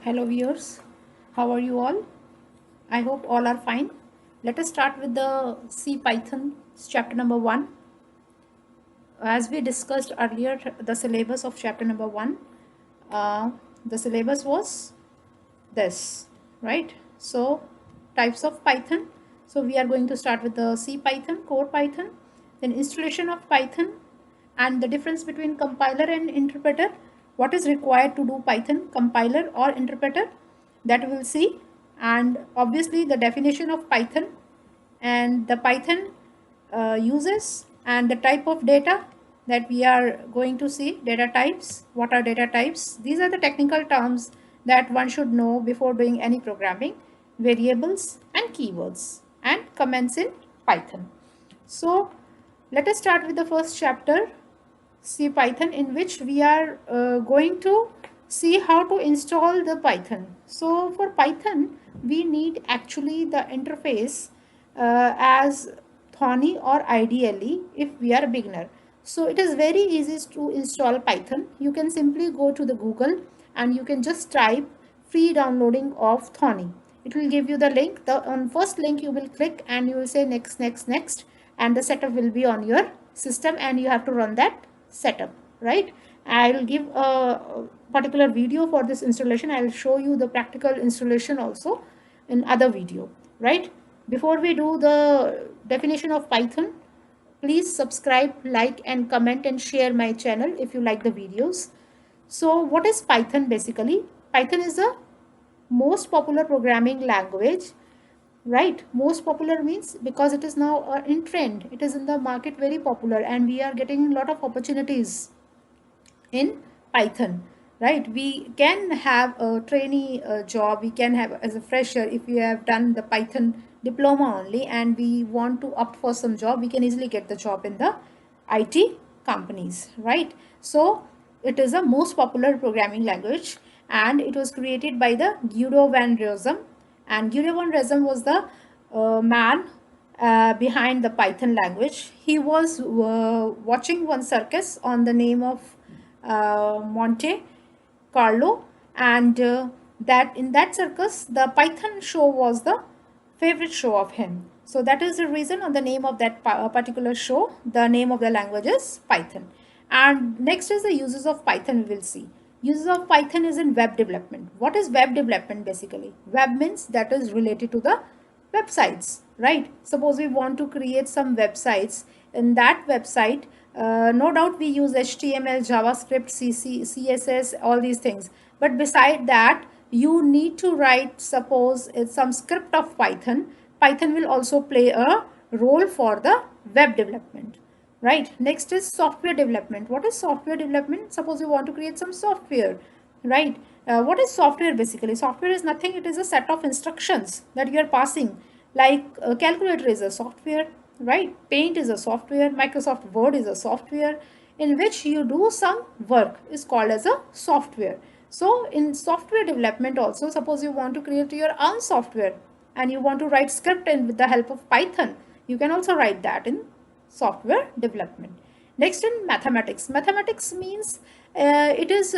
Hello viewers, how are you all? I hope all are fine. Let us start with the C Python chapter number 1. As we discussed earlier, the syllabus of chapter number 1, uh, the syllabus was this, right? So, types of Python. So, we are going to start with the C Python, core Python, then installation of Python, and the difference between compiler and interpreter. What is required to do Python, compiler or interpreter? That we'll see. And obviously, the definition of Python and the Python uses and the type of data that we are going to see. Data types. What are data types? These are the technical terms that one should know before doing any programming. Variables and keywords and comments in Python. So let us start with the first chapter, C Python, in which we are going to see how to install the Python. So for Python we need actually the interface as Thorny or IDLE if we are a beginner. So it is very easy to install Python. You can simply go to the Google and you can just type free downloading of Thorny. It will give you the link. On first link you will click and you will say next, next, next, and the setup will be on your system and you have to run that setup, right? I will give a particular video for this installation. I will show you the practical installation also in other video, right? Before we do the definition of Python, please subscribe, like and comment and share my channel if you like the videos. So what is Python basically? Python is the most popular programming language, right? Most popular means because it is now in trend, it is in the market, very popular, and we are getting a lot of opportunities in Python, right? We can have a trainee job, we can have as a fresher. If we have done the Python diploma only and we want to opt for some job, we can easily get the job in the IT companies, right? So it is a most popular programming language and it was created by the Guido van Rossum, and Guido van Rossum was the man behind the Python language. He was watching one circus on the name of Monte Carlo, and that in that circus the Python show was the favorite show of him. So that is the reason on the name of that particular show, the name of the language is Python. And next is the uses of Python we will see. Uses of Python is in web development. What is web development basically? Web means that is related to the websites, right? Suppose we want to create some websites. In that website, no doubt we use HTML, JavaScript, CSS, all these things. But beside that, you need to write, suppose it's some script of Python. Python will also play a role for the web development, right? Next is software development. What is software development? Suppose you want to create some software, right? What is software basically? Software is nothing, it is a set of instructions that you are passing. Like calculator is a software, right? Paint is a software, Microsoft Word is a software in which you do some work, is called as a software. So in software development also, suppose you want to create your own software and you want to write script in with the help of Python, you can also write that in software development. Next in mathematics. Mathematics means it is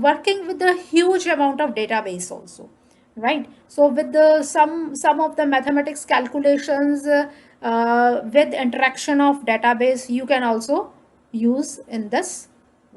working with a huge amount of database also, right? So with the some of the mathematics calculations with interaction of database, you can also use in this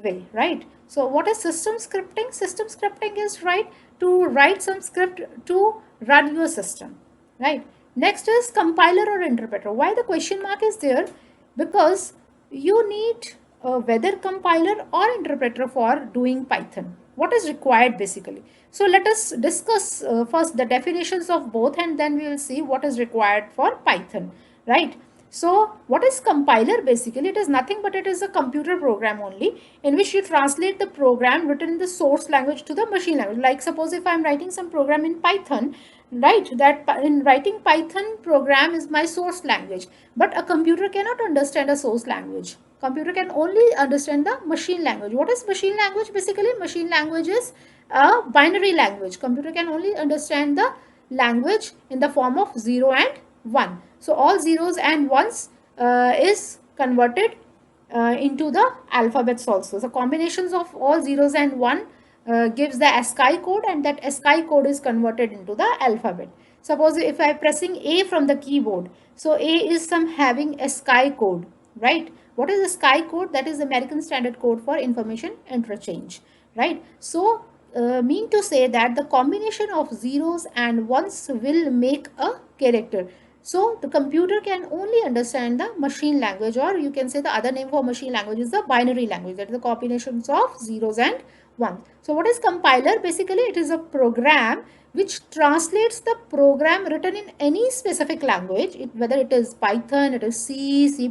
way, right? So what is system scripting? System scripting is, right, to write some script to run your system, right? Next is compiler or interpreter. Why the question mark is there? Because you need whether compiler or interpreter for doing Python. What is required basically? So let us discuss first the definitions of both and then we will see what is required for Python, right? So what is compiler basically? It is nothing but it is a computer program only in which you translate the program written in the source language to the machine language. Like suppose if I am writing some program in Python, right, that in writing Python program is my source language, but a computer cannot understand a source language. Computer can only understand the machine language. What is machine language basically? Machine language is a binary language. Computer can only understand the language in the form of 0 and 1. So all zeros and ones is converted into the alphabets also. So combinations of all zeros and 1 gives the ASCII code, and that ASCII code is converted into the alphabet. Suppose if I am pressing A from the keyboard, so A is some having ASCII code, right? What is ASCII code? That is American Standard Code for Information Interchange, right? So mean to say that the combination of zeros and ones will make a character. So the computer can only understand the machine language, or you can say the other name for machine language is the binary language, that is the combinations of zeros and ones. So what is compiler? Basically it is a program which translates the program written in any specific language, whether it is Python, it is C, C++,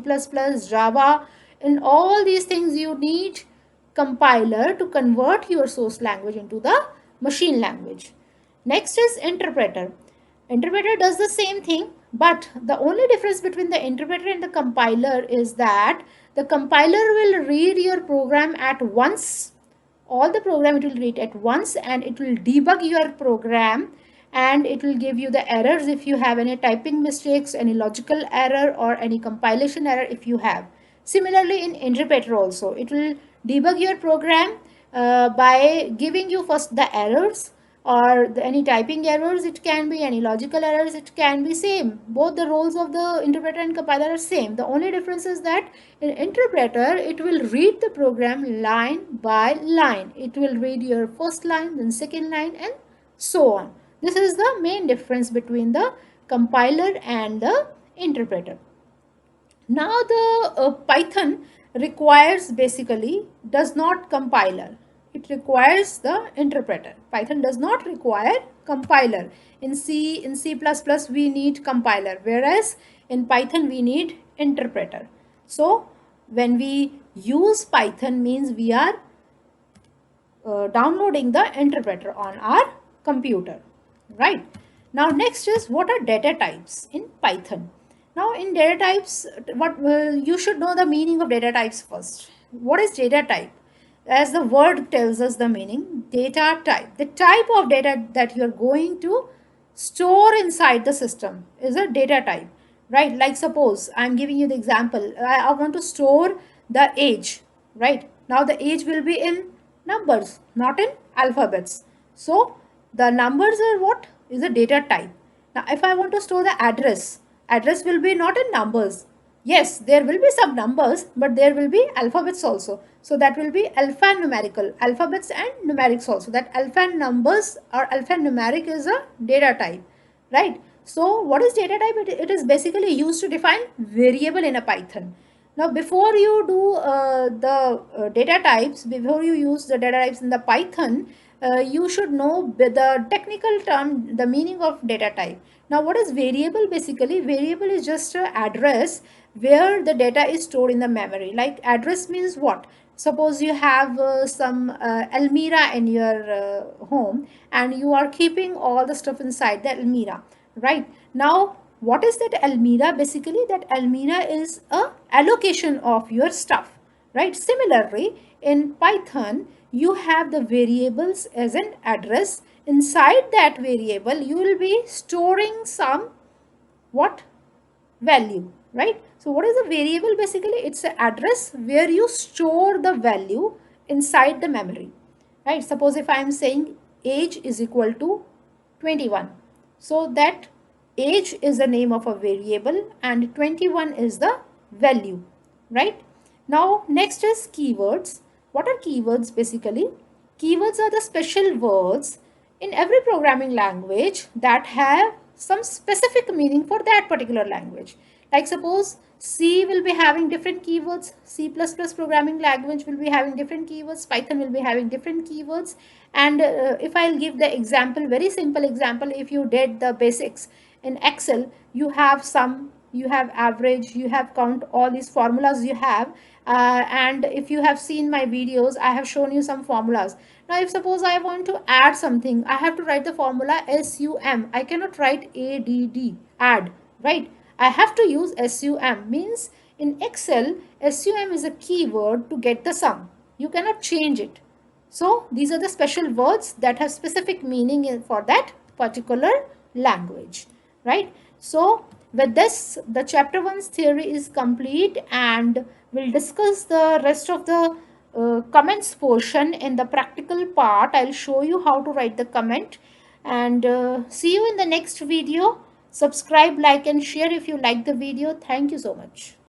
Java. In all these things you need compiler to convert your source language into the machine language. Next is interpreter. Interpreter does the same thing, but the only difference between the interpreter and the compiler is that the compiler will read your program at once. All the program it will read at once, and it will debug your program, and it will give you the errors if you have any typing mistakes, any logical error, or any compilation error if you have. Similarly, in interpreter also, it will debug your program by giving you first the errors, or any typing errors, it can be any logical errors, it can be same. Both the roles of the interpreter and compiler are same. The only difference is that in interpreter it will read the program line by line. It will read your first line, then second line, and so on. This is the main difference between the compiler and the interpreter. Now the Python requires, basically does not compiler. It requires the interpreter. Python does not require compiler. In C, in C++ we need compiler, whereas in Python we need interpreter. So when we use Python means we are downloading the interpreter on our computer, right? Now next is, what are data types in Python? Now in data types, what you should know the meaning of data types first. What is data type? As the word tells us the meaning, data type. The type of data that you are going to store inside the system is a data type, right? Like suppose I'm giving you the example. I want to store the age, right? Now the age will be in numbers, not in alphabets. So the numbers are what is a data type. Now if I want to store the address, address will be not in numbers. Yes, there will be some numbers, but there will be alphabets also. So that will be alphanumerical, alphabets and numerics also. That alphanumbers or alphanumeric is a data type, right? So what is data type? It is basically used to define variable in a Python. Now before you do the data types, before you use the data types in the Python, you should know the technical term, the meaning of data type. Now what is variable? Basically variable is just an address where the data is stored in the memory. Like address means what? Suppose you have some almirah in your home, and you are keeping all the stuff inside the almirah, right? Now what is that almirah? Basically that almirah is a allocation of your stuff, right? Similarly in Python you have the variables as an address. Inside that variable you will be storing some what value, right? So what is a variable? Basically it's an address where you store the value inside the memory, right? Suppose if I am saying age is equal to 21, so that age is the name of a variable and 21 is the value, right? Now next is keywords. What are keywords? Basically keywords are the special words in every programming language that have some specific meaning for that particular language. Like suppose C will be having different keywords, C++ programming language will be having different keywords, Python will be having different keywords. And if I'll give the example, very simple example, if you did the basics in Excel, you have sum, you have average, you have count, all these formulas you have. And if you have seen my videos, I have shown you some formulas. Now if suppose I want to add something, I have to write the formula SUM. I cannot write ADD, add, right? I have to use SUM. Means in Excel, SUM is a keyword to get the sum. You cannot change it. So these are the special words that have specific meaning for that particular language, right? So with this, the chapter 1's theory is complete, and we'll discuss the rest of the comments portion. In the practical part, I'll show you how to write the comment. And see you in the next video. Subscribe, like and share if you like the video. Thank you so much.